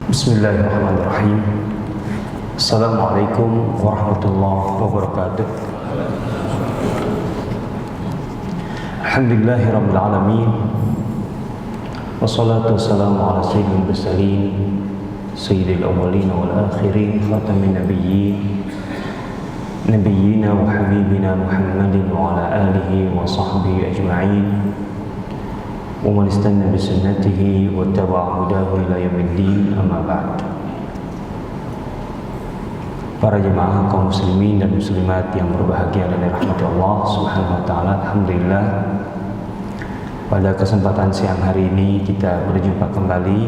Bismillahirrahmanirrahim. Assalamualaikum warahmatullahi wabarakatuh. Alhamdulillahirabbil alamin. Wassalatu wassalamu ala sayyidil mursalin, sayyidil awwalin wal akhirin, khatamin nabiyyin, nabiyyina wa habibina Muhammadin wa ala alihi wa sahbihi ajma'in. Wa man istanna bi sunnatihi wa tabi'a hudahu ila yaumiddin, amma ba'd. Para jemaah kaum muslimin dan muslimat yang berbahagia dan dirahmati Allah Subhanahu wa taala, alhamdulillah pada kesempatan siang hari ini kita berjumpa kembali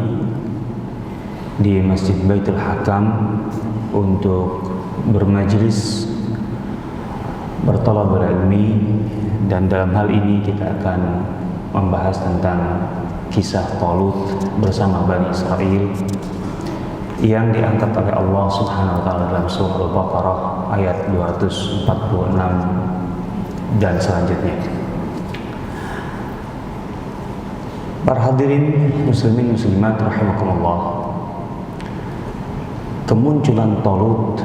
di Masjid Baitul Hakam untuk bermajlis, berthalabul ilmi, dan dalam hal ini kita akan membahas tentang kisah Talut bersama Bani Israel yang diangkat oleh Allah Subhanahu wa taala dalam surah Al-Baqarah ayat 246 dan selanjutnya. Para hadirin muslimin muslimat rahimakumullah, kemunculan Talut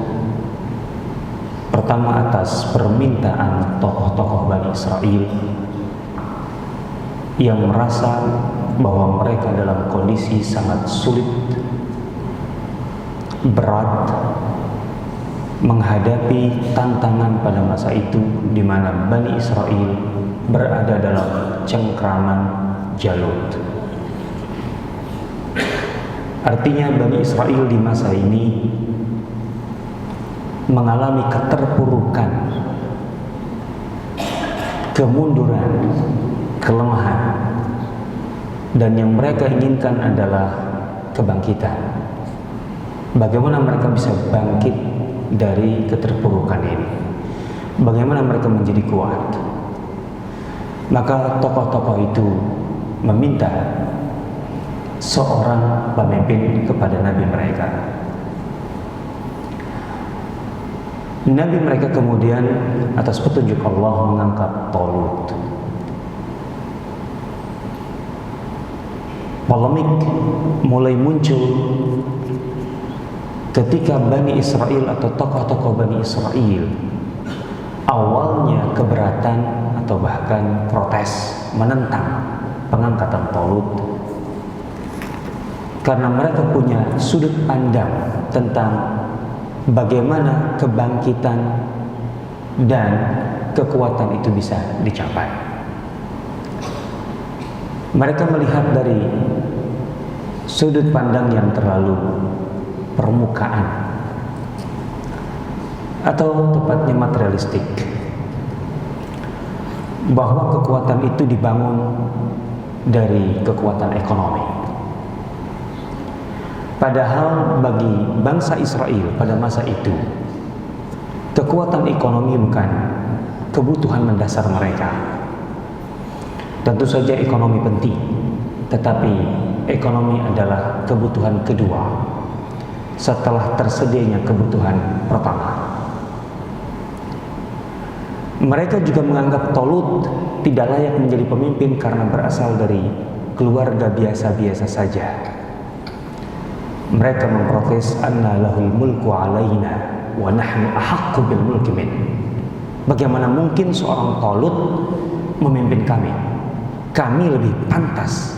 pertama atas permintaan tokoh-tokoh Bani Israel yang merasa bahwa mereka dalam kondisi sangat sulit, berat, menghadapi tantangan pada masa itu di mana Bani Israel berada dalam cengkraman Jalut. Artinya Bani Israel di masa ini mengalami keterpurukan, kemunduran, kelemahan, dan yang mereka inginkan adalah kebangkitan. Bagaimana mereka bisa bangkit dari keterpurukan ini? Bagaimana mereka menjadi kuat? Maka tokoh-tokoh itu meminta seorang pemimpin kepada nabi mereka. Nabi mereka kemudian atas petunjuk Allah mengangkat Talut. Polemik mulai muncul ketika Bani Israel atau tokoh-tokoh Bani Israel awalnya keberatan atau bahkan protes menentang pengangkatan Talut karena mereka punya sudut pandang tentang bagaimana kebangkitan dan kekuatan itu bisa dicapai. Mereka melihat dari sudut pandang yang terlalu permukaan atau tepatnya materialistik, bahwa kekuatan itu dibangun dari kekuatan ekonomi. Padahal bagi bangsa Israel pada masa itu, kekuatan ekonomi bukan kebutuhan mendasar mereka. Tentu saja ekonomi penting, tetapi ekonomi adalah kebutuhan kedua setelah tersedianya kebutuhan pertama. Mereka juga menganggap Talut tidak layak menjadi pemimpin karena berasal dari keluarga biasa-biasa saja. Mereka memprotes, anna lahul mulku alaina wa nahnu ahaqqu bil mulki min. Bagaimana mungkin seorang Talut memimpin kami? Kami lebih pantas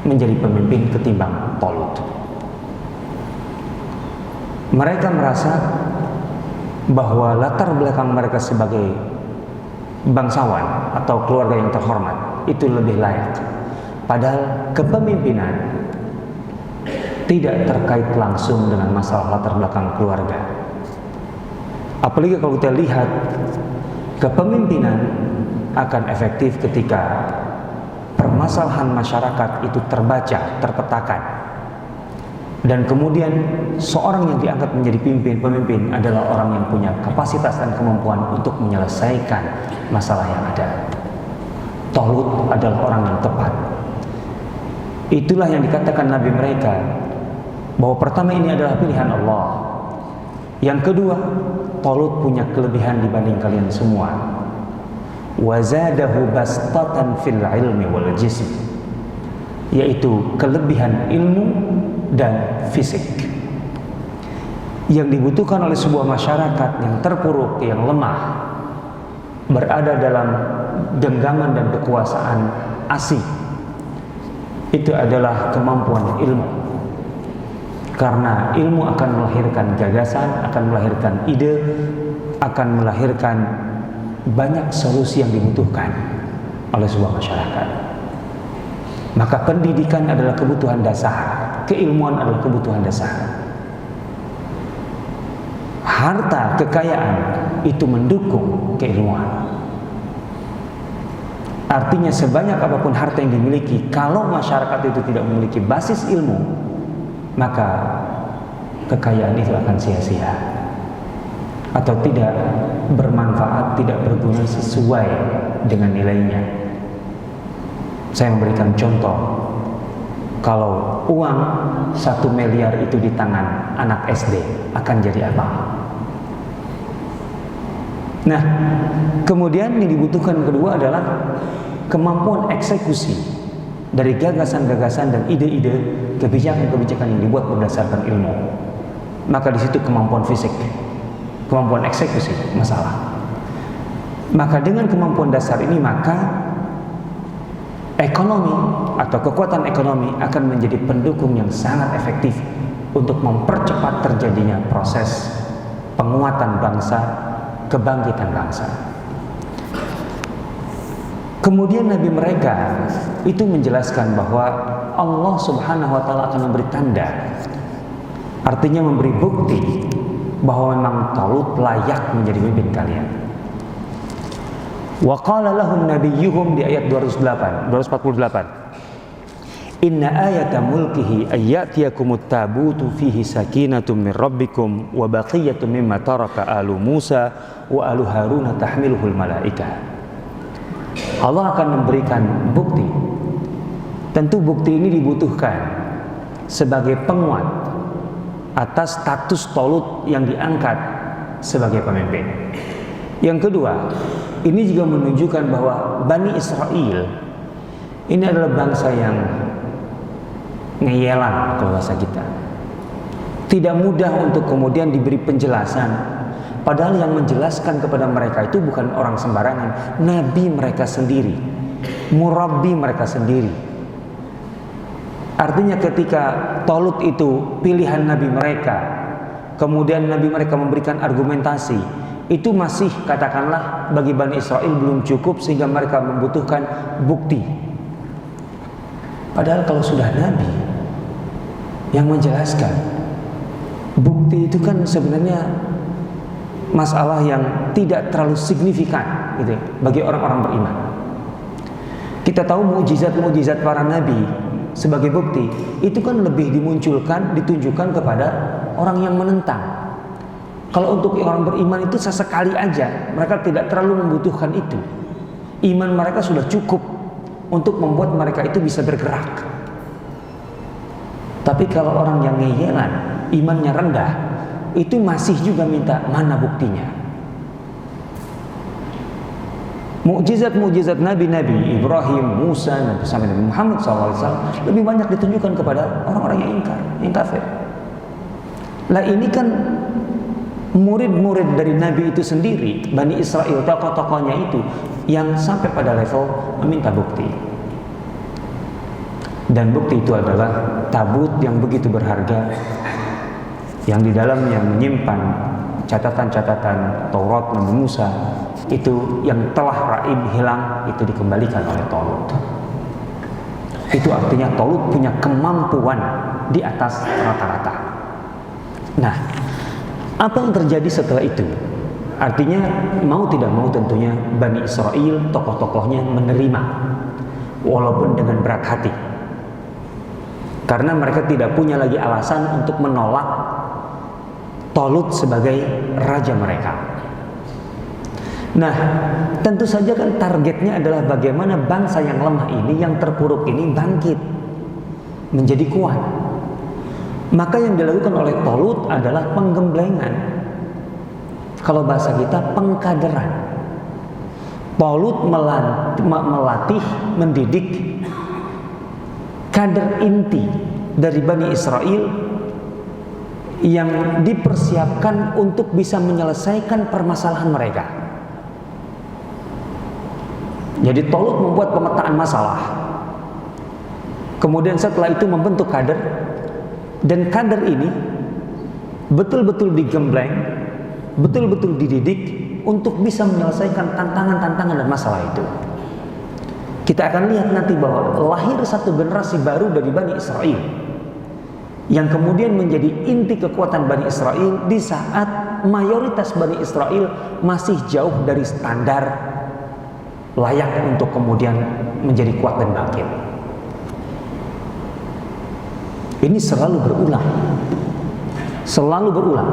menjadi pemimpin ketimbang Talut. Mereka merasa bahwa latar belakang mereka sebagai bangsawan atau keluarga yang terhormat itu lebih layak. Padahal kepemimpinan tidak terkait langsung dengan masalah latar belakang keluarga. Apalagi kalau kita lihat, kepemimpinan akan efektif ketika permasalahan masyarakat itu terbaca, terpetakan, dan kemudian seorang yang diangkat menjadi pemimpin adalah orang yang punya kapasitas dan kemampuan untuk menyelesaikan masalah yang ada. Talut adalah orang yang tepat. Itulah yang dikatakan nabi mereka, bahwa pertama ini adalah pilihan Allah. Yang kedua, Talut punya kelebihan dibanding kalian semua. Wazadahu bastatan fil ilmi wal jism, yaitu kelebihan ilmu dan fisik. Yang dibutuhkan oleh sebuah masyarakat yang terpuruk, yang lemah, berada dalam genggaman dan kekuasaan asing, itu adalah kemampuan ilmu. Karena ilmu akan melahirkan gagasan, akan melahirkan ide, akan melahirkan banyak solusi yang dibutuhkan oleh sebuah masyarakat. Maka pendidikan adalah kebutuhan dasar, keilmuan adalah kebutuhan dasar. Harta, kekayaan itu mendukung keilmuan. Artinya sebanyak apapun harta yang dimiliki, kalau masyarakat itu tidak memiliki basis ilmu, maka kekayaan itu akan sia-sia atau tidak bermanfaat, tidak berguna sesuai dengan nilainya. Saya memberikan contoh, kalau uang 1 miliar itu di tangan anak SD akan jadi apa? Nah, kemudian yang dibutuhkan kedua adalah kemampuan eksekusi dari gagasan-gagasan dan ide-ide, kebijakan-kebijakan yang dibuat berdasarkan ilmu. Maka di situ kemampuan fisik, kemampuan eksekusi masalah. Maka dengan kemampuan dasar ini, maka ekonomi atau kekuatan ekonomi akan menjadi pendukung yang sangat efektif untuk mempercepat terjadinya proses penguatan bangsa, kebangkitan bangsa. Kemudian Nabi mereka itu menjelaskan bahwa Allah Subhanahu wa taala akan memberi tanda, artinya memberi bukti bahwa memang Talut layak menjadi pemimpin kalian. Wa qala lahum nabiyyuhum di ayat 248. Inna ayata mulkihi ayyatiyakumut tabutu fihi sakinatum min rabbikum wa baqiyatun mimma taraka alu Musa wa alu Haruna tahmiluhul malaikah. Allah akan memberikan bukti. Tentu bukti ini dibutuhkan sebagai penguat atas status Talut yang diangkat sebagai pemimpin. Yang kedua, ini juga menunjukkan bahwa Bani Israel ini adalah bangsa yang ngeyelan kalau bahasa kita. Tidak mudah untuk kemudian diberi penjelasan. Padahal yang menjelaskan kepada mereka itu bukan orang sembarangan, nabi mereka sendiri, murabbi mereka sendiri. Artinya ketika Talut itu pilihan nabi mereka, kemudian nabi mereka memberikan argumentasi, itu masih katakanlah bagi Bani Israel belum cukup sehingga mereka membutuhkan bukti. Padahal kalau sudah nabi yang menjelaskan, bukti itu kan sebenarnya masalah yang tidak terlalu signifikan gitu ya, bagi orang-orang beriman. Kita tahu mukjizat-mukjizat para nabi sebagai bukti itu kan lebih dimunculkan, ditunjukkan kepada orang yang menentang. Kalau untuk orang beriman itu sesekali aja, mereka tidak terlalu membutuhkan itu. Iman mereka sudah cukup untuk membuat mereka itu bisa bergerak. Tapi kalau orang yang ngeyelan, imannya rendah, itu masih juga minta mana buktinya. Mukjizat-mukjizat nabi-nabi Ibrahim, Musa, sampai Nabi Muhammad SAW lebih banyak ditunjukkan kepada orang-orang yang ingkar, yang kafir. Lah ini kan murid-murid dari Nabi itu sendiri, Bani Israel, tokoh-tokohnya itu yang sampai pada level meminta bukti. Dan bukti itu adalah tabut yang begitu berharga, yang di dalamnya menyimpan catatan-catatan Taurat Nabi Musa, itu yang telah raib hilang, itu dikembalikan oleh Talut. Itu artinya Talut punya kemampuan di atas rata-rata. Nah, apa yang terjadi setelah itu? Artinya mau tidak mau tentunya Bani Israel, tokoh-tokohnya menerima walaupun dengan berat hati, karena mereka tidak punya lagi alasan untuk menolak Talut sebagai raja mereka. Nah, tentu saja kan targetnya adalah bagaimana bangsa yang lemah ini, yang terpuruk ini bangkit menjadi kuat. Maka yang dilakukan oleh Talut adalah penggemblengan. Kalau bahasa kita, pengkaderan. Talut melatih, mendidik kader inti dari Bani Israel yang dipersiapkan untuk bisa menyelesaikan permasalahan mereka. Jadi Talut membuat pemetaan masalah, kemudian setelah itu membentuk kader, dan kader ini betul-betul digembleng, betul-betul dididik untuk bisa menyelesaikan tantangan-tantangan dan masalah itu. Kita akan lihat nanti bahwa lahir satu generasi baru dari Bani Israel yang kemudian menjadi inti kekuatan Bani Israel di saat mayoritas Bani Israel masih jauh dari standar layak untuk kemudian menjadi kuat dan bangkit. Ini selalu berulang. Selalu berulang.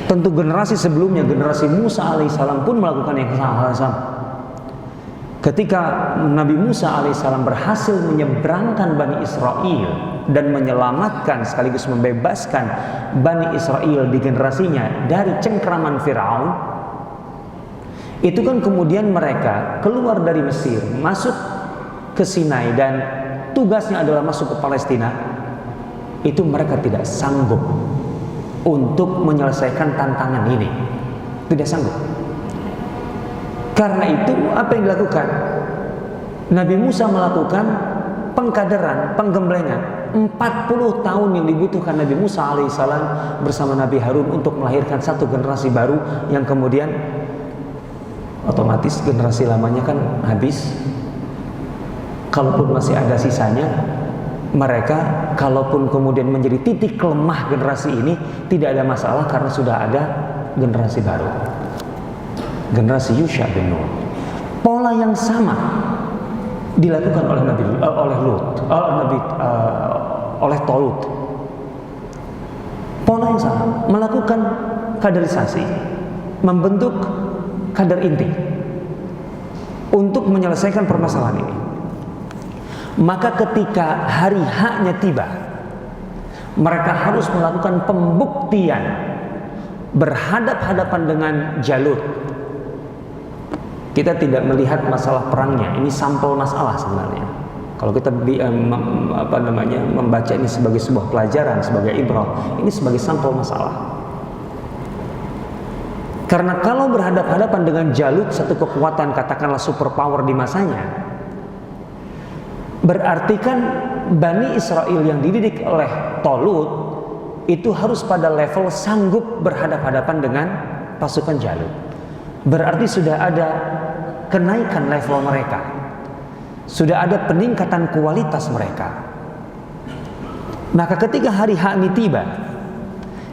Tentu generasi sebelumnya, generasi Musa alaihissalam pun melakukan yang sama. Ketika Nabi Musa alaihissalam berhasil menyeberangkan Bani Israel dan menyelamatkan sekaligus membebaskan Bani Israel di generasinya dari cengkraman Firaun, itu kan kemudian mereka keluar dari Mesir, masuk ke Sinai, dan tugasnya adalah masuk ke Palestina. Itu mereka tidak sanggup untuk menyelesaikan tantangan ini. Tidak sanggup. Karena itu apa yang dilakukan? Nabi Musa melakukan pengkaderan, penggemblengan. 40 tahun yang dibutuhkan Nabi Musa alaihissalam bersama Nabi Harun untuk melahirkan satu generasi baru yang kemudian otomatis generasi lamanya kan habis. Kalaupun masih ada sisanya, mereka kalaupun kemudian menjadi titik lemah generasi ini tidak ada masalah karena sudah ada generasi baru, generasi Yusha bin Nun. Pola yang sama dilakukan oleh oleh Talut. Pola yang sama, melakukan kaderisasi, membentuk kader inti untuk menyelesaikan permasalahan ini. Maka ketika hari haknya tiba, mereka harus melakukan pembuktian berhadap-hadapan dengan Jalut. Kita tidak melihat masalah perangnya, ini sampel masalah sebenarnya. Kalau kita membaca ini sebagai sebuah pelajaran, sebagai ibrah, ini sebagai sampel masalah. Karena kalau berhadap-hadapan dengan Jalut, satu kekuatan katakanlah superpower di masanya, berarti kan Bani Israel yang dididik oleh Talut itu harus pada level sanggup berhadap-hadapan dengan pasukan Jalut. Berarti sudah ada kenaikan level mereka, sudah ada peningkatan kualitas mereka. Maka ketika hari H ini tiba,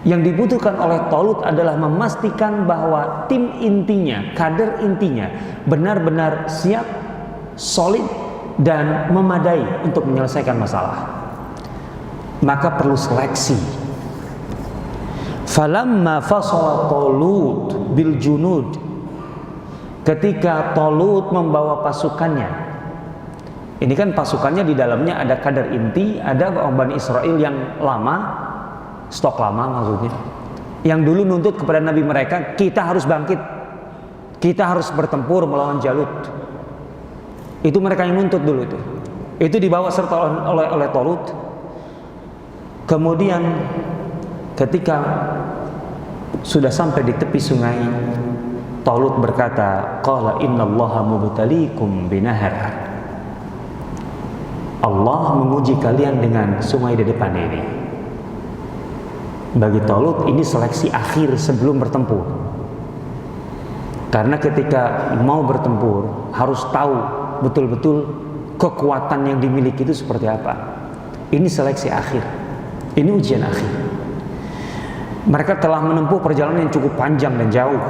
yang dibutuhkan oleh Talut adalah memastikan bahwa tim intinya, kader intinya benar-benar siap, solid, dan memadai untuk menyelesaikan masalah. Maka perlu seleksi. Falamma fasala Talut bil junud, ketika Talut membawa pasukannya, ini kan pasukannya di dalamnya ada kader inti, ada orang Bani Israel yang lama, stok lama maksudnya, yang dulu nuntut kepada Nabi mereka, kita harus bangkit, kita harus bertempur melawan Jalut. Itu mereka yang nuntut dulu itu. Itu dibawa serta oleh Talut. Kemudian ketika sudah sampai di tepi sungai, Talut berkata, qala innallaha mubtaliikum binahar. Allah menguji kalian dengan sungai di depan ini. Bagi Talut ini seleksi akhir sebelum bertempur. Karena ketika mau bertempur harus tahu betul-betul kekuatan yang dimiliki itu seperti apa. Ini seleksi akhir. Ini ujian akhir. Mereka telah menempuh perjalanan yang cukup panjang dan jauh.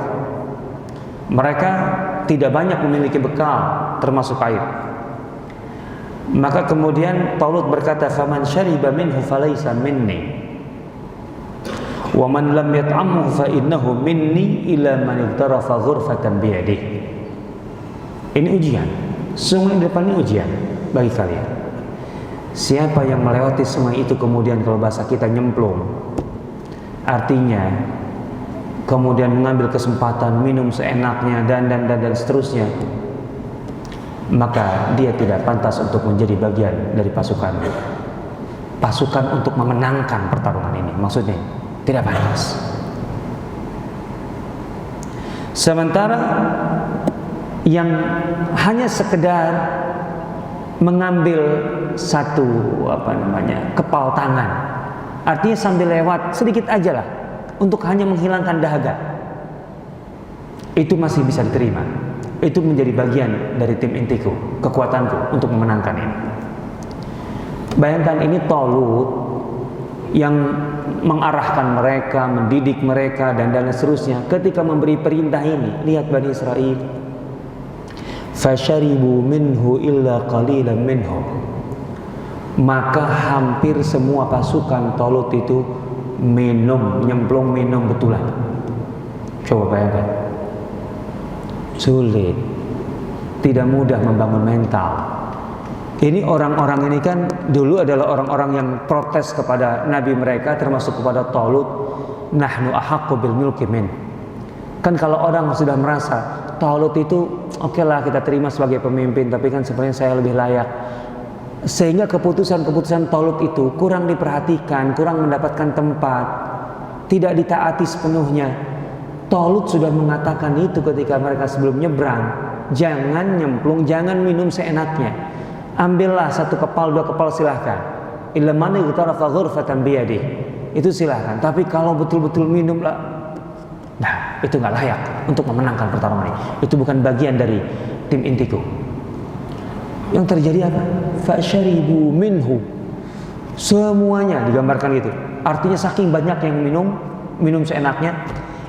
Mereka tidak banyak memiliki bekal, termasuk air. Maka kemudian Talut berkata, "Faman syariba minhu falaysa minni. Wa man lam yat'amhu fa innahu minni ila man iktarafa ghurfatan bi yadihi." Ini ujian. Sungai di depan ini ujian bagi kalian. Siapa yang melewati sungai itu kemudian kalau bahasa kita nyemplung, artinya kemudian mengambil kesempatan minum seenaknya dan seterusnya, maka dia tidak pantas untuk menjadi bagian dari pasukan. pasukan untuk memenangkan pertarungan ini. Maksudnya tidak pantas. Sementara yang hanya sekedar mengambil satu kepal tangan, artinya sambil lewat sedikit aja lah untuk hanya menghilangkan dahaga, itu masih bisa diterima. Itu menjadi bagian dari tim intiku, kekuatanku untuk memenangkan ini. Bayangkan ini Talut yang mengarahkan mereka, mendidik mereka dan seterusnya. Ketika memberi perintah ini, lihat Bani Israel, fasharibu minhu illa qalilan minhum, maka hampir semua pasukan Talut itu nyemplung minum betulan. Coba bayangkan, sulit, tidak mudah membangun mental. Ini orang-orang ini kan dulu adalah orang-orang yang protes kepada nabi mereka, termasuk kepada Talut. Nahnu ahaqqu bil mulki min. Kan kalau orang sudah merasa Talut itu oke lah kita terima sebagai pemimpin, tapi kan sebenarnya saya lebih layak, sehingga keputusan-keputusan Talut itu kurang diperhatikan, kurang mendapatkan tempat, tidak ditaati sepenuhnya. Talut sudah mengatakan itu ketika mereka sebelum nyebrang, jangan nyemplung, jangan minum seenaknya. Ambillah satu kepal, 2 kepal silahkan. Illa man ightarafa ghurfatan biyadih. Itu silahkan. Tapi kalau betul-betul minum lah, nah itu nggak layak untuk memenangkan pertarungan ini. Itu bukan bagian dari tim intiku. Yang terjadi apa? Fasharibu minhu. Semuanya digambarkan gitu. Artinya saking banyak yang minum seenaknya.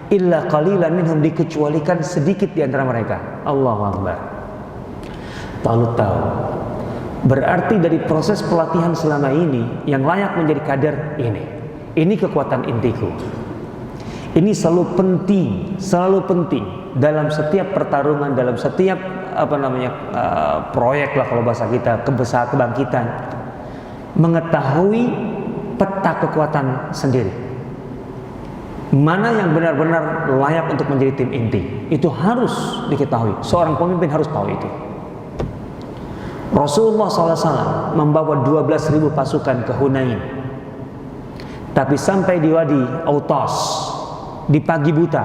Illa qalilan minhum, dikecualikan sedikit di antara mereka. Allahu Akbar. Talut tahu. Berarti dari proses pelatihan selama ini yang layak menjadi kader ini kekuatan intiku. Ini selalu penting dalam setiap pertarungan, dalam setiap proyek lah kalau bahasa kita, kebangkitan, mengetahui peta kekuatan sendiri. Mana yang benar-benar layak untuk menjadi tim inti, itu harus diketahui. Seorang pemimpin harus tahu itu. Rasulullah SAW membawa 12.000 pasukan ke Hunain, tapi sampai di Wadi Autas di pagi buta,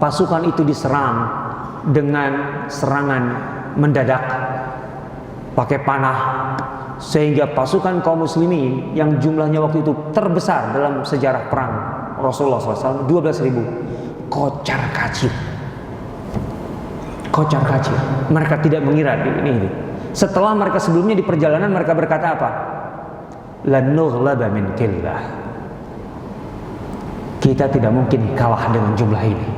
pasukan itu diserang dengan serangan mendadak pakai panah, sehingga pasukan kaum muslimin yang jumlahnya waktu itu terbesar dalam sejarah perang Rasulullah SAW, 12.000, kocar kacir. Mereka tidak mengira ini. Setelah mereka sebelumnya di perjalanan mereka berkata apa? Lan nughlaba min qillah. Kita tidak mungkin kalah dengan jumlah ini.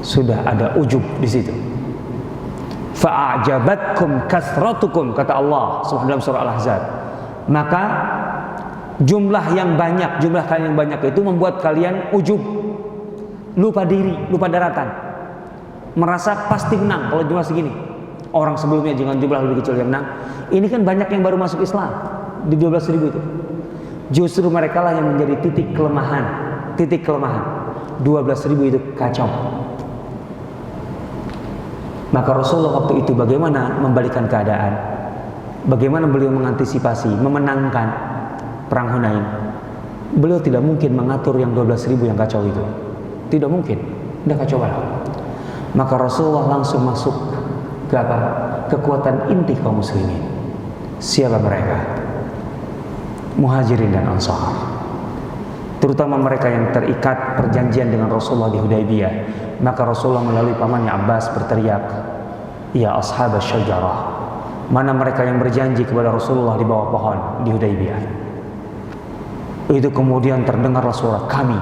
Sudah ada ujub di situ. Fa'ajabatkum kasratukum, kata Allah dalam surah Al-Ahzab. Maka jumlah kalian yang banyak itu membuat kalian ujub, lupa diri, lupa daratan, merasa pasti menang kalau jumlah segini. Orang sebelumnya dengan jumlah lebih kecil yang menang. Ini kan banyak yang baru masuk Islam di 12.000 itu. Justru mereka lah yang menjadi titik kelemahan. 12.000 itu kacau. Maka Rasulullah waktu itu bagaimana membalikan keadaan? Bagaimana beliau mengantisipasi, memenangkan perang Hunain? Beliau tidak mungkin mengatur yang 12.000 yang kacau itu. Tidak mungkin. Udah kacau banget. Maka Rasulullah langsung masuk ke kekuatan inti kaum muslimin. Siapa mereka? Muhajirin dan Ansar. Terutama mereka yang terikat perjanjian dengan Rasulullah di Hudaybiyah. Maka Rasulullah melalui pamannya Abbas berteriak, "Ya ashab asy-syajarah." Mana mereka yang berjanji kepada Rasulullah di bawah pohon di Hudaybiyah. Itu kemudian terdengarlah suara, kami,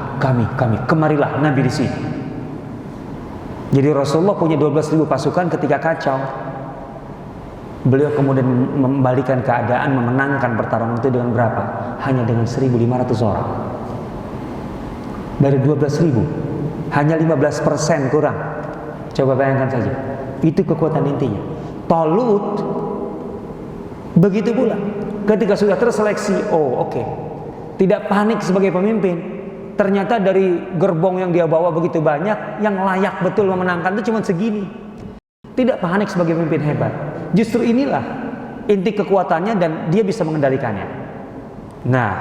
kemarilah Nabi di sini. Jadi Rasulullah punya 12.000 pasukan ketika kacau. Beliau kemudian membalikan keadaan, memenangkan pertarungan itu dengan berapa? Hanya dengan 1.500 orang. Dari 12.000, hanya 15% kurang. Coba bayangkan saja. Itu kekuatan intinya. Talut begitu pula. Ketika sudah terseleksi, oke. Tidak panik sebagai pemimpin. Ternyata dari gerbong yang dia bawa begitu banyak, yang layak betul memenangkan itu cuma segini. Tidak panik sebagai pemimpin hebat. Justru inilah inti kekuatannya dan dia bisa mengendalikannya. Nah,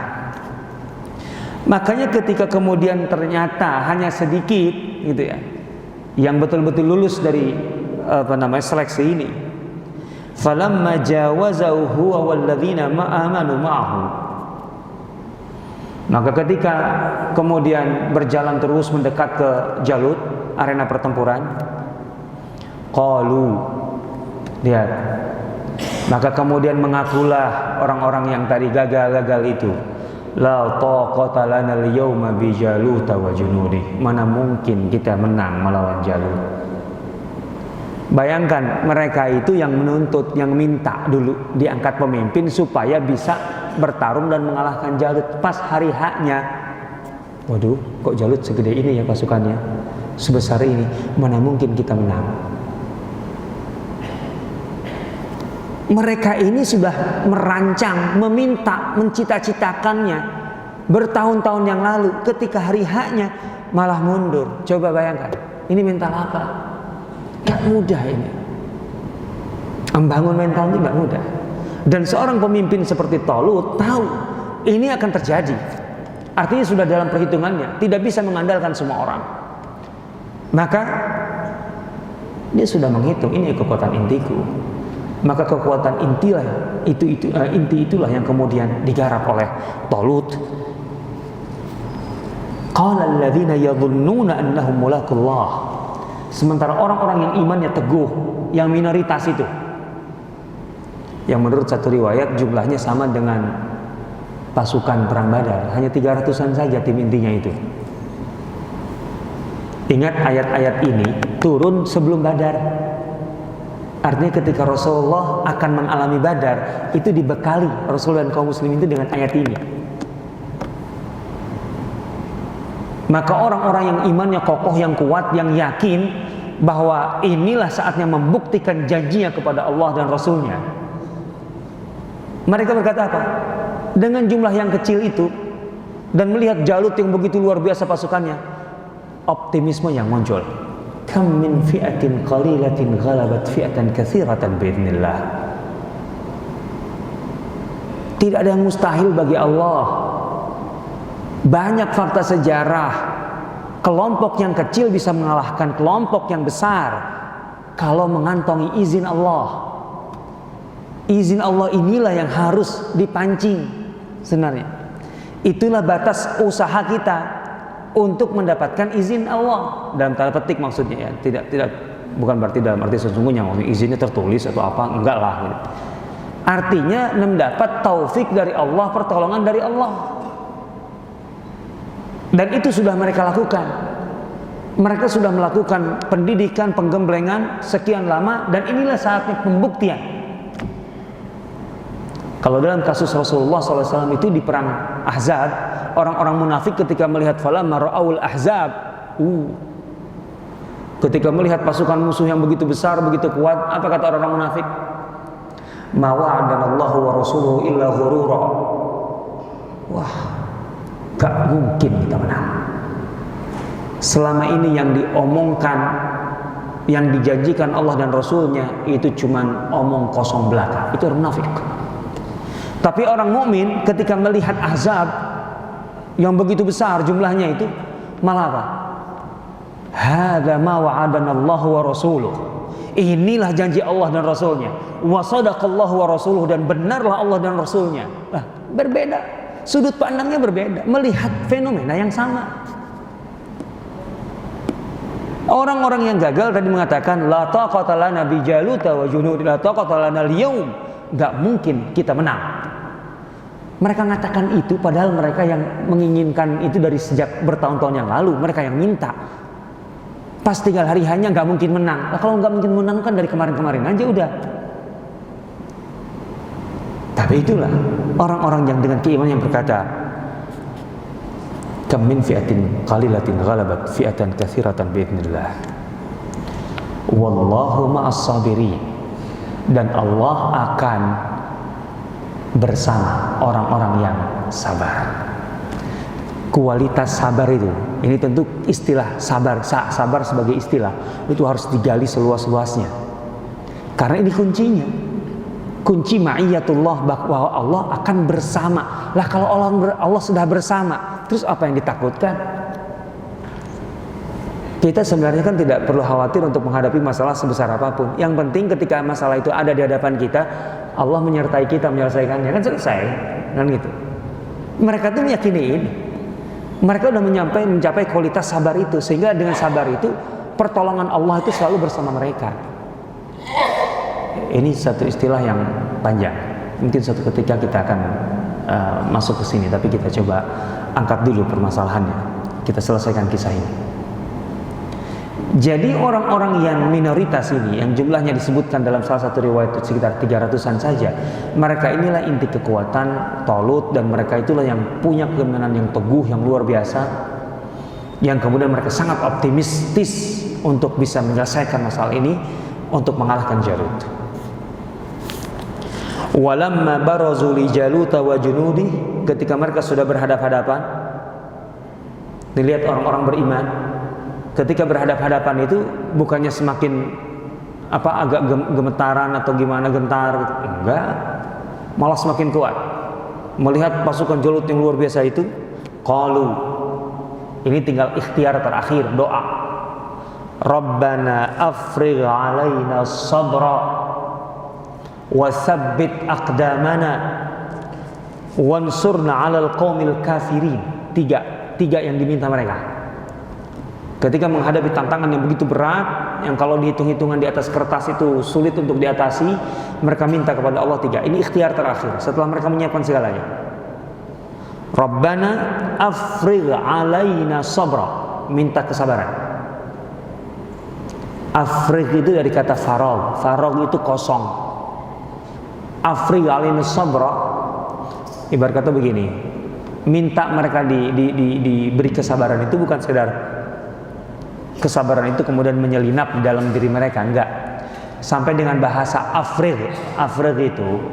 makanya ketika kemudian ternyata hanya sedikit gitu ya yang betul-betul lulus dari seleksi ini, falamma jawazahu huwa walladzina amanu ma'ahu, maka ketika kemudian berjalan terus mendekat ke Jalut, arena pertempuran, qalu, lihat, maka kemudian mengakulah orang-orang yang tadi gagal itu, la taqata lana al-yawma bi Jalut wa junudi, mana mungkin kita menang melawan Jalut. Bayangkan, mereka itu yang menuntut, yang minta dulu diangkat pemimpin supaya bisa bertarung dan mengalahkan Jalut. Pas hari haknya, waduh, kok Jalut segede ini ya pasukannya, sebesar ini, mana mungkin kita menang. Mereka ini sudah merancang, meminta, mencita-citakannya bertahun-tahun yang lalu. Ketika hari haknya malah mundur. Coba bayangkan, ini mental apa? Gak mudah ini. Membangun mental ini gak mudah. Dan seorang pemimpin seperti Talut tahu ini akan terjadi. Artinya sudah dalam perhitungannya, tidak bisa mengandalkan semua orang. Maka dia sudah menghitung, ini kekuatan intiku. Maka kekuatan intilah inti itulah yang kemudian digarap oleh Talut. Qala alladzina yadhunnuna annahum mulaqullah. Sementara orang-orang yang imannya teguh, yang minoritas itu, yang menurut satu riwayat jumlahnya sama dengan pasukan perang Badar, hanya 300-an saja tim intinya itu. Ingat, ayat-ayat ini turun sebelum Badar. Artinya ketika Rasulullah akan mengalami Badar, itu dibekali Rasulullah dan kaum muslimin itu dengan ayat ini. Maka orang-orang yang imannya kokoh, yang kuat, yang yakin bahwa inilah saatnya membuktikan janjinya kepada Allah dan Rasulnya, mereka berkata apa? Dengan jumlah yang kecil itu dan melihat Jalut yang begitu luar biasa pasukannya, optimisme yang muncul. Kam min fi'atin qalilatin ghalabat fi'atan katsiratan biidznillah. Tidak ada yang mustahil bagi Allah. Banyak fakta sejarah, kelompok yang kecil bisa mengalahkan kelompok yang besar kalau mengantongi izin Allah. Izin Allah inilah yang harus dipancing sebenarnya. Itulah batas usaha kita untuk mendapatkan izin Allah, dalam tanda petik maksudnya ya, tidak bukan berarti dalam arti sesungguhnya maksudnya izinnya tertulis atau apa, enggak lah gitu. Artinya mendapat taufik dari Allah, pertolongan dari Allah. Dan itu sudah mereka lakukan. Mereka sudah melakukan pendidikan, penggemblengan sekian lama, dan inilah saatnya pembuktian. Kalau dalam kasus Rasulullah SAW itu di perang Ahzab, orang-orang munafik ketika melihat falamma ra'aul ahzab, ketika melihat pasukan musuh yang begitu besar, begitu kuat, apa kata orang-orang munafik? Ma wa'adanallahu wa rasuluhu illa ghurura. Wah, gak mungkin kita menang. Selama ini yang diomongkan, yang dijanjikan Allah dan Rasulnya itu cuman omong kosong belaka. Itu orang munafik. Tapi orang mukmin ketika melihat Ahzab yang begitu besar jumlahnya itu, malah apa? Hadza ma wa'adanallahu wa rasuluh. Inilah janji Allah dan Rasulnya. Wa sadaqallahu wa rasuluh, dan benarlah Allah dan Rasulnya. Nah, berbeda. Sudut pandangnya berbeda, melihat fenomena yang sama. Orang-orang yang gagal tadi mengatakan la taqata lana bi Jalut wa junudi, la taqata lana al-yawm, enggak mungkin kita menang. Mereka mengatakan itu padahal mereka yang menginginkan itu dari sejak bertahun-tahun yang lalu, mereka yang minta. Pas tinggal hari hanya enggak mungkin menang. Nah, kalau enggak mungkin menang kan dari kemarin-kemarin aja udah. Tapi itulah orang-orang yang dengan keimanan yang berkata, kam min fi'atin qalilatin ghalabat fi'atan katsiratan biidznillah. Wallahu ma'as sabirin. Dan Allah akan bersama orang-orang yang sabar. Kualitas sabar itu, ini tentu istilah sabar sebagai istilah itu harus digali seluas-luasnya. Karena ini kuncinya. kunci ma'iyatullah, bahwa Allah akan bersama. Lah kalau Allah sudah bersama, terus apa yang ditakutkan? Kita sebenarnya kan tidak perlu khawatir untuk menghadapi masalah sebesar apapun. Yang penting ketika masalah itu ada di hadapan kita, Allah menyertai kita menyelesaikannya, kan selesai, kan gitu. Mereka tuh meyakini ini. Mereka udah mencapai kualitas sabar itu, sehingga dengan sabar itu pertolongan Allah itu selalu bersama mereka. Ini satu istilah yang panjang. Mungkin suatu ketika kita akan masuk ke sini, tapi kita coba angkat dulu permasalahannya. Kita selesaikan kisah ini. Jadi orang-orang yang minoritas ini, yang jumlahnya disebutkan dalam salah satu riwayat itu sekitar 300-an saja, mereka inilah inti kekuatan Talut, dan mereka itulah yang punya keimanan yang teguh, yang luar biasa, yang kemudian mereka sangat optimistis untuk bisa menyelesaikan masalah ini, untuk mengalahkan Jalut. Walamma barazu li Jalut wa junudi, ketika mereka sudah berhadap-hadapan, dilihat orang-orang beriman, ketika berhadap-hadapan itu bukannya semakin agak gemetaran atau gimana, gentar gitu. Enggak, malah semakin kuat. Melihat pasukan Jalut yang luar biasa itu, qalu, ini tinggal ikhtiar terakhir, doa. Rabbana afrigh alaina sabra wa tsabbit aqdamana wansurna 'alal qaumil kafirin. Tiga yang diminta mereka. Ketika menghadapi tantangan yang begitu berat, yang kalau dihitung-hitungan di atas kertas itu sulit untuk diatasi, mereka minta kepada Allah tiga. Ini ikhtiar terakhir setelah mereka menyiapkan segalanya. Rabbana afrigh alaina sabra, minta kesabaran. Afrigh itu dari kata faragh. Faragh itu kosong. Afrigh alaina sabra, ibarat kata begini, minta mereka diberi kesabaran itu bukan sekedar kesabaran itu kemudian menyelinap di dalam diri mereka, enggak. Sampai dengan bahasa afrigh. Afrigh itu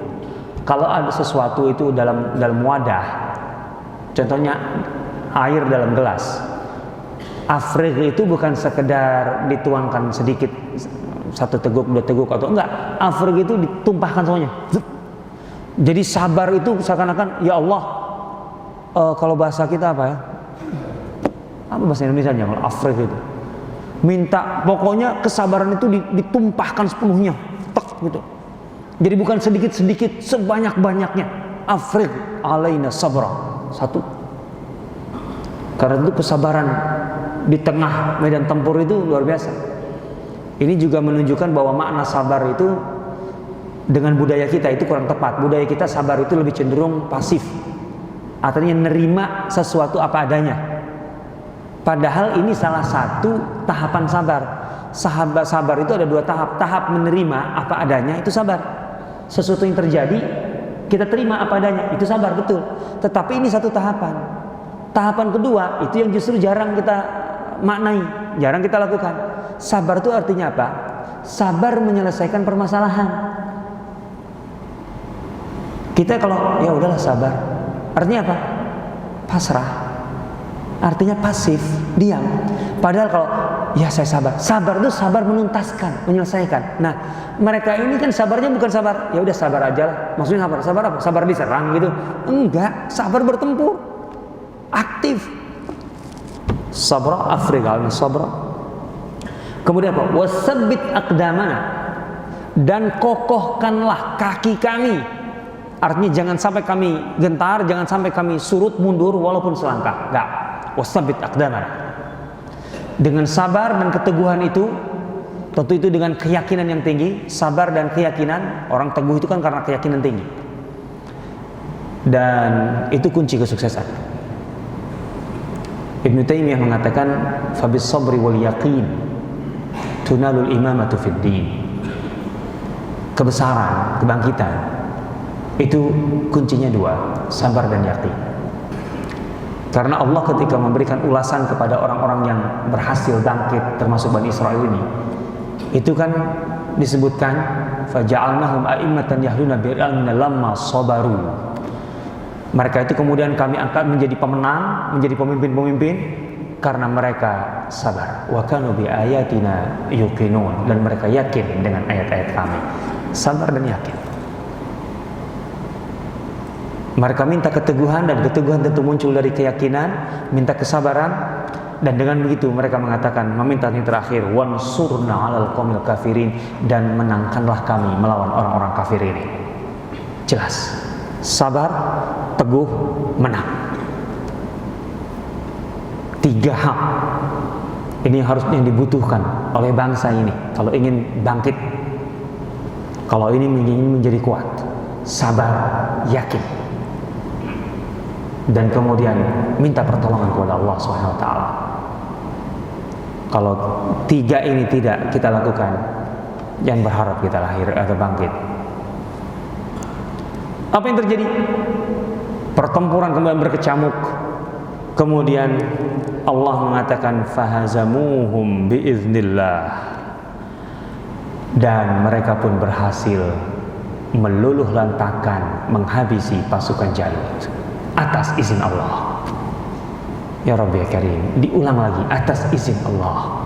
kalau ada sesuatu itu dalam wadah, contohnya air dalam gelas. Afrigh itu bukan sekedar dituangkan sedikit, 1 teguk, 2 teguk atau enggak. Afrigh itu ditumpahkan semuanya. Jadi sabar itu seakan-akan, ya Allah, kalau bahasa kita apa ya? Apa bahasa Indonesianya kalau afrigh itu? Minta, pokoknya kesabaran itu ditumpahkan sepenuhnya, tek gitu. Jadi bukan sedikit-sedikit, sebanyak-banyaknya. Afrigh alaina sabra, 1. Karena itu kesabaran di tengah medan tempur itu luar biasa. Ini juga menunjukkan bahwa makna sabar itu dengan budaya kita itu kurang tepat. Budaya kita sabar itu lebih cenderung pasif, artinya nerima sesuatu apa adanya. Padahal ini salah satu tahapan sabar. Sabar itu ada 2 tahap. Tahap menerima apa adanya, itu sabar. Sesuatu yang terjadi, kita terima apa adanya, itu sabar, betul. Tetapi ini satu tahapan. Tahapan kedua, itu yang justru jarang kita maknai, jarang kita lakukan. Sabar itu artinya apa? Sabar menyelesaikan permasalahan. Kita kalau, ya udahlah sabar, artinya apa? Pasrah. Artinya pasif, diam. Padahal kalau ya saya sabar, sabar itu sabar menuntaskan, menyelesaikan. Nah, mereka ini kan sabarnya bukan sabar, ya udah sabar aja lah. Maksudnya sabar, sabar apa? Sabar diserang gitu? Enggak, sabar bertempur, aktif. Sabra afrigh alaina sabra. Kemudian apa? Wasabbit aqdamana, dan kokohkanlah kaki kami. Artinya jangan sampai kami gentar, jangan sampai kami surut mundur walaupun selangkah. Enggak. Wasabbit aqdamana. Dengan sabar dan keteguhan itu, tentu itu dengan keyakinan yang tinggi. Sabar dan keyakinan, orang teguh itu kan karena keyakinan tinggi. Dan itu kunci kesuksesan. Ibnu Taimiyah mengatakan, fabis sabri wal yaqin tunalul imamatu fid din. Kebesaran, kebangkitan, itu kuncinya 2, sabar dan yakin. Karena Allah ketika memberikan ulasan kepada orang-orang yang berhasil bangkit, termasuk Bani Israil ini, itu kan disebutkan faja'alnahum a'immatan yahduna bi'ilmina lamma sabaru. Mereka itu kemudian kami angkat menjadi pemenang, menjadi pemimpin-pemimpin karena mereka sabar. Wa kanu bi ayatina yuqinun, dan mereka yakin dengan ayat-ayat kami. Sabar dan yakin. Mereka minta keteguhan, dan keteguhan tentu muncul dari keyakinan, minta kesabaran, dan dengan begitu mereka mengatakan, meminta yang terakhir, wansurna 'alal qaumil kafirin, dan menangkanlah kami melawan orang-orang kafir ini. Jelas, sabar, teguh, menang. 3 hal ini harusnya dibutuhkan oleh bangsa ini kalau ingin bangkit, kalau ini ingin menjadi kuat. Sabar, yakin, dan kemudian minta pertolongan kepada Allah Subhanahu wa taala. Kalau 3 ini tidak kita lakukan, jangan berharap kita lahir atau bangkit. Apa yang terjadi? Pertempuran kembali berkecamuk. Kemudian Allah mengatakan fahazamuhum biiznillah, dan mereka pun berhasil meluluh lantakan, menghabisi pasukan Jalut atas izin Allah. Ya Rabbi ya Karim, diulang lagi, atas izin Allah.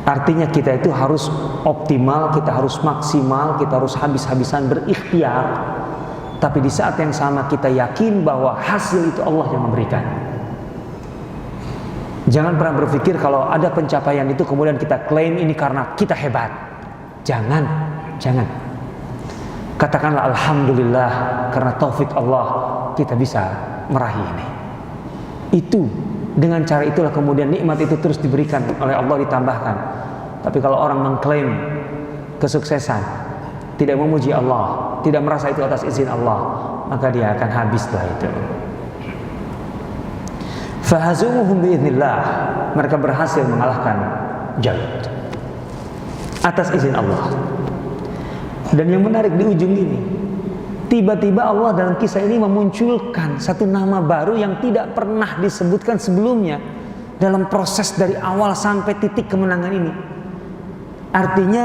Artinya kita itu harus optimal, kita harus maksimal, kita harus habis-habisan berikhtiar. Tapi di saat yang sama kita yakin bahwa hasil itu Allah yang memberikan. Jangan pernah berpikir kalau ada pencapaian itu kemudian kita klaim ini karena kita hebat. Jangan. Katakanlah alhamdulillah, karena taufik Allah kita bisa meraih ini. Itu, dengan cara itulah kemudian nikmat itu terus diberikan oleh Allah, ditambahkan. Tapi kalau orang mengklaim kesuksesan, tidak memuji Allah, tidak merasa itu atas izin Allah, maka dia akan habis setelah itu. Fahazumuhum biiznillah, mereka berhasil mengalahkan Jalut atas izin Allah. Dan yang menarik di ujung ini, tiba-tiba Allah dalam kisah ini memunculkan satu nama baru yang tidak pernah disebutkan sebelumnya dalam proses dari awal sampai titik kemenangan ini. Artinya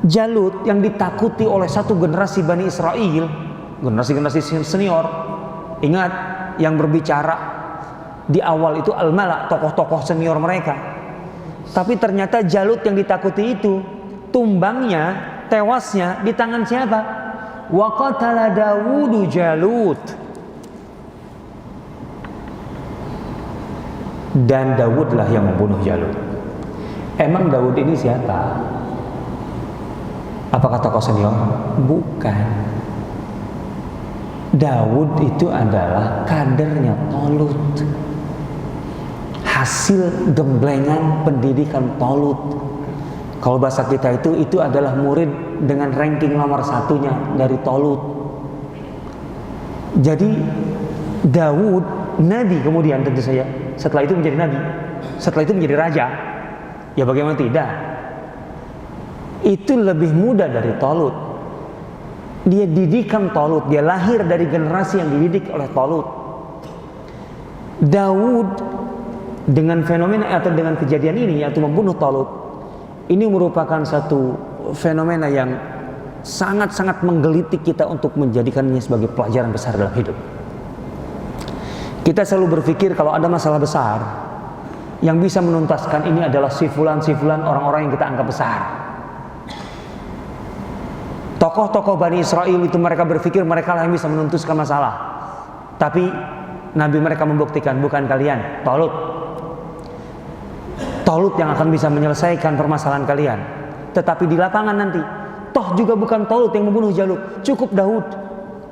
Jalut yang ditakuti oleh satu generasi Bani Israel, generasi senior, ingat yang berbicara di awal itu al-mala, tokoh-tokoh senior mereka. Tapi ternyata Jalut yang ditakuti itu tumbangnya, tewasnya di tangan siapa? Wa qatala Dawudu Jalut. Dan Dawudlah yang membunuh Jalut. Emang Dawud ini siapa? Apakah tokoh senior? Bukan. Dawud itu adalah kadernya Tolut, hasil gemblengan pendidikan Tolut. Kalau bahasa kita itu adalah murid dengan ranking nomor 1-nya dari Tolut. Jadi Dawud nabi, kemudian tentu saja setelah itu menjadi nabi, setelah itu menjadi raja. Ya bagaimana tidak? Itu lebih muda dari Tolut. Dia didikan Tolut, dia lahir dari generasi yang dididik oleh Tolut. Dawud dengan fenomena atau dengan kejadian ini, yaitu membunuh Tolut, ini merupakan satu fenomena yang sangat-sangat menggelitik kita untuk menjadikannya sebagai pelajaran besar dalam hidup. Kita selalu berpikir kalau ada masalah besar, yang bisa menuntaskan ini adalah sifulan-sifulan orang-orang yang kita anggap besar. Tokoh-tokoh Bani Israel itu mereka berpikir mereka lah yang bisa menuntaskan masalah. Tapi Nabi mereka membuktikan, bukan kalian, Tolut. Tolut yang akan bisa menyelesaikan permasalahan kalian. Tetapi di lapangan nanti, toh juga bukan Tolut yang membunuh Jalut, cukup Daud,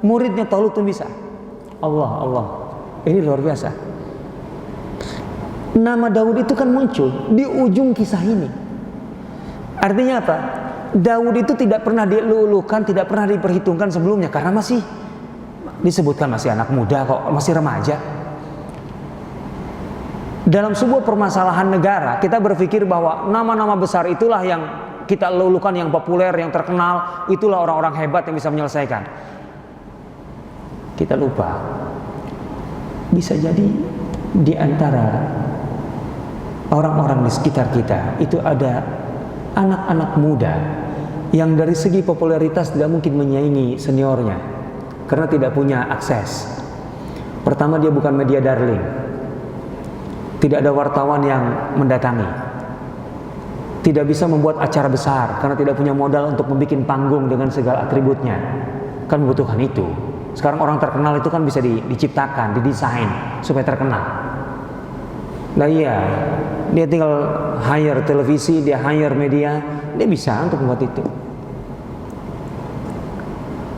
muridnya Tolut pun bisa. Allah, ini luar biasa. Nama Daud itu kan muncul di ujung kisah ini. Artinya apa? Daud itu tidak pernah dilulukan, tidak pernah diperhitungkan sebelumnya, karena masih disebutkan masih anak muda kok, masih remaja. Dalam sebuah permasalahan negara, kita berpikir bahwa nama-nama besar itulah yang kita lulukan, yang populer, yang terkenal, itulah orang-orang hebat yang bisa menyelesaikan. Kita lupa, bisa jadi di antara orang-orang di sekitar kita itu ada anak-anak muda yang dari segi popularitas tidak mungkin menyaingi seniornya karena tidak punya akses. Pertama, dia bukan media darling, tidak ada wartawan yang mendatangi, tidak bisa membuat acara besar karena tidak punya modal untuk membuat panggung dengan segala atributnya. Kan membutuhkan itu Sekarang orang terkenal itu kan bisa diciptakan, didesain supaya terkenal. Nah iya, dia tinggal hire televisi, dia hire media, dia bisa untuk membuat itu.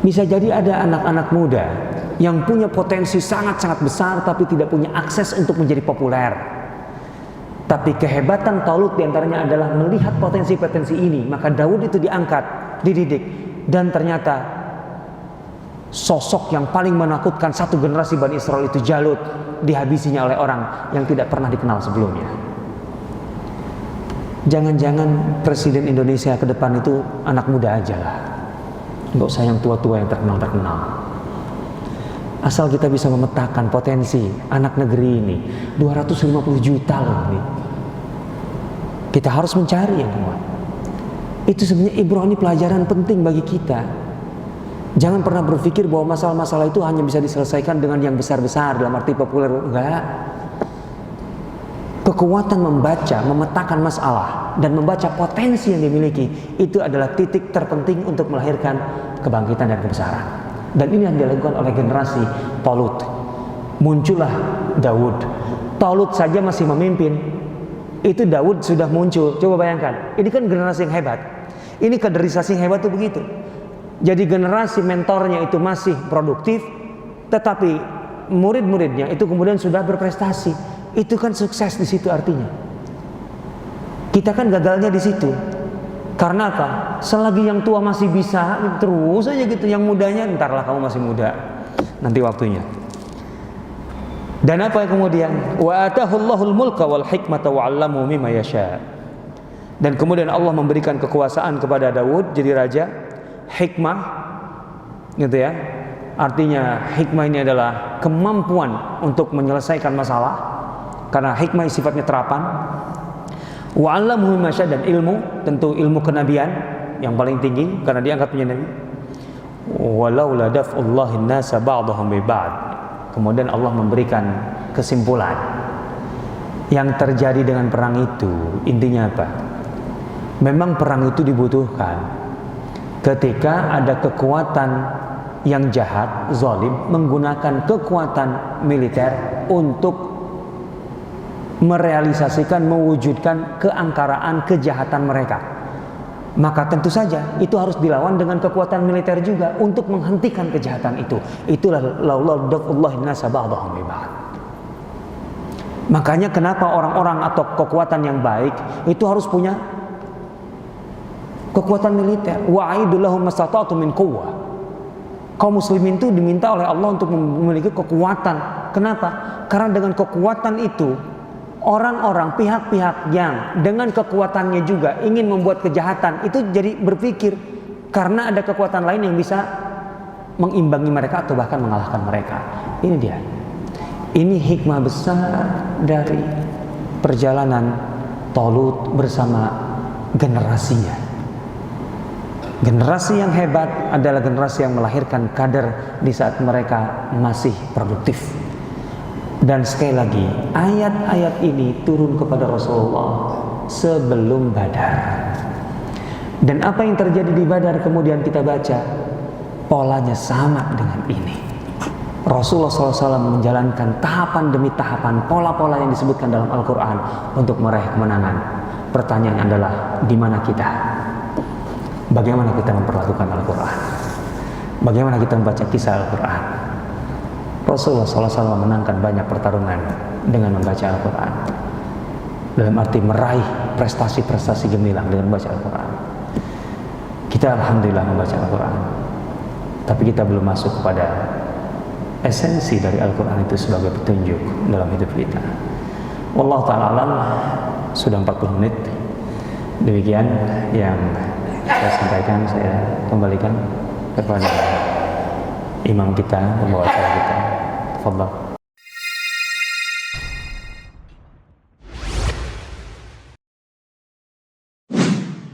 Bisa jadi ada anak-anak muda yang punya potensi sangat-sangat besar tapi tidak punya akses untuk menjadi populer. Tapi kehebatan Talut diantaranya adalah melihat potensi-potensi ini, maka Daud itu diangkat, dididik, dan ternyata sosok yang paling menakutkan satu generasi Bani Israel itu Jalut, dihabisinya oleh orang yang tidak pernah dikenal sebelumnya. Jangan-jangan Presiden Indonesia ke depan itu anak muda aja lah, nggak usah yang tua-tua yang terkenal. Asal kita bisa memetakan potensi anak negeri ini, 250 juta loh ini. Kita harus mencari yang kuat. Itu sebenarnya ibrah, ini pelajaran penting bagi kita. Jangan pernah berpikir bahwa masalah-masalah itu hanya bisa diselesaikan dengan yang besar-besar dalam arti populer. Enggak. Kekuatan membaca, memetakan masalah dan membaca potensi yang dimiliki, itu adalah titik terpenting untuk melahirkan kebangkitan dan kebesaran. Dan ini yang dilakukan oleh generasi Talut. Muncullah Daud. Talut saja masih memimpin, itu Daud sudah muncul. Coba bayangkan, ini kan generasi yang hebat. Ini kaderisasi yang hebat itu begitu. Jadi generasi mentornya itu masih produktif, tetapi murid-muridnya itu kemudian sudah berprestasi. Itu kan sukses di situ artinya. Kita kan gagalnya di situ. Karena apa? Selagi yang tua masih bisa, terus aja gitu. Yang mudanya, entarlah kamu masih muda, nanti waktunya. Dan apa yang kemudian? Wa atahullahul mulka wal hikmata wa 'allamahu mimma yasha. Dan kemudian Allah memberikan kekuasaan kepada Daud jadi raja, hikmah, gitu ya. Artinya hikmah ini adalah kemampuan untuk menyelesaikan masalah, karena hikmah sifatnya terapan. Wa 'allamahu mimma yasha, dan ilmu, tentu ilmu kenabian yang paling tinggi karena diangkat menjadi nabi. Walaula daf'ullahin nasa ba'dahum bi ba'd. Kemudian Allah memberikan kesimpulan yang terjadi dengan perang itu. Intinya apa? Memang perang itu dibutuhkan ketika ada kekuatan yang jahat, zalim, menggunakan kekuatan militer untuk merealisasikan, mewujudkan keangkaraan, kejahatan mereka. Maka tentu saja itu harus dilawan dengan kekuatan militer juga untuk menghentikan kejahatan itu. Itulah laula daf'ullahin nasa ba'dahum bi ba'd. Makanya kenapa orang-orang atau kekuatan yang baik itu harus punya kekuatan militer. Wa'idul lahum mastata'tum min quwwah. Kaum muslimin itu diminta oleh Allah untuk memiliki kekuatan. Kenapa? Karena dengan kekuatan itu orang-orang, pihak-pihak yang dengan kekuatannya juga ingin membuat kejahatan itu jadi berpikir, karena ada kekuatan lain yang bisa mengimbangi mereka atau bahkan mengalahkan mereka. Ini dia. Ini hikmah besar dari perjalanan Talut bersama generasinya. Generasi yang hebat adalah generasi yang melahirkan kader di saat mereka masih produktif. Dan sekali lagi, ayat-ayat ini turun kepada Rasulullah sebelum Badar. Dan apa yang terjadi di Badar kemudian kita baca, polanya sama dengan ini. Rasulullah SAW menjalankan tahapan demi tahapan, pola-pola yang disebutkan dalam Al-Quran untuk meraih kemenangan. Pertanyaannya adalah, di mana kita? Bagaimana kita memperlakukan Al-Quran? Bagaimana kita membaca kisah Al-Quran? Rasulullah SAW menangkan banyak pertarungan dengan membaca Al-Quran, dalam arti meraih prestasi-prestasi gemilang dengan membaca Al-Quran. Kita alhamdulillah membaca Al-Quran, tapi kita belum masuk kepada esensi dari Al-Quran itu sebagai petunjuk dalam hidup kita. Wallahu ta'ala alam. Sudah 40 menit. Demikian yang saya sampaikan, saya kembalikan kepada imam kita, pembawa acara kita. Tafadhal.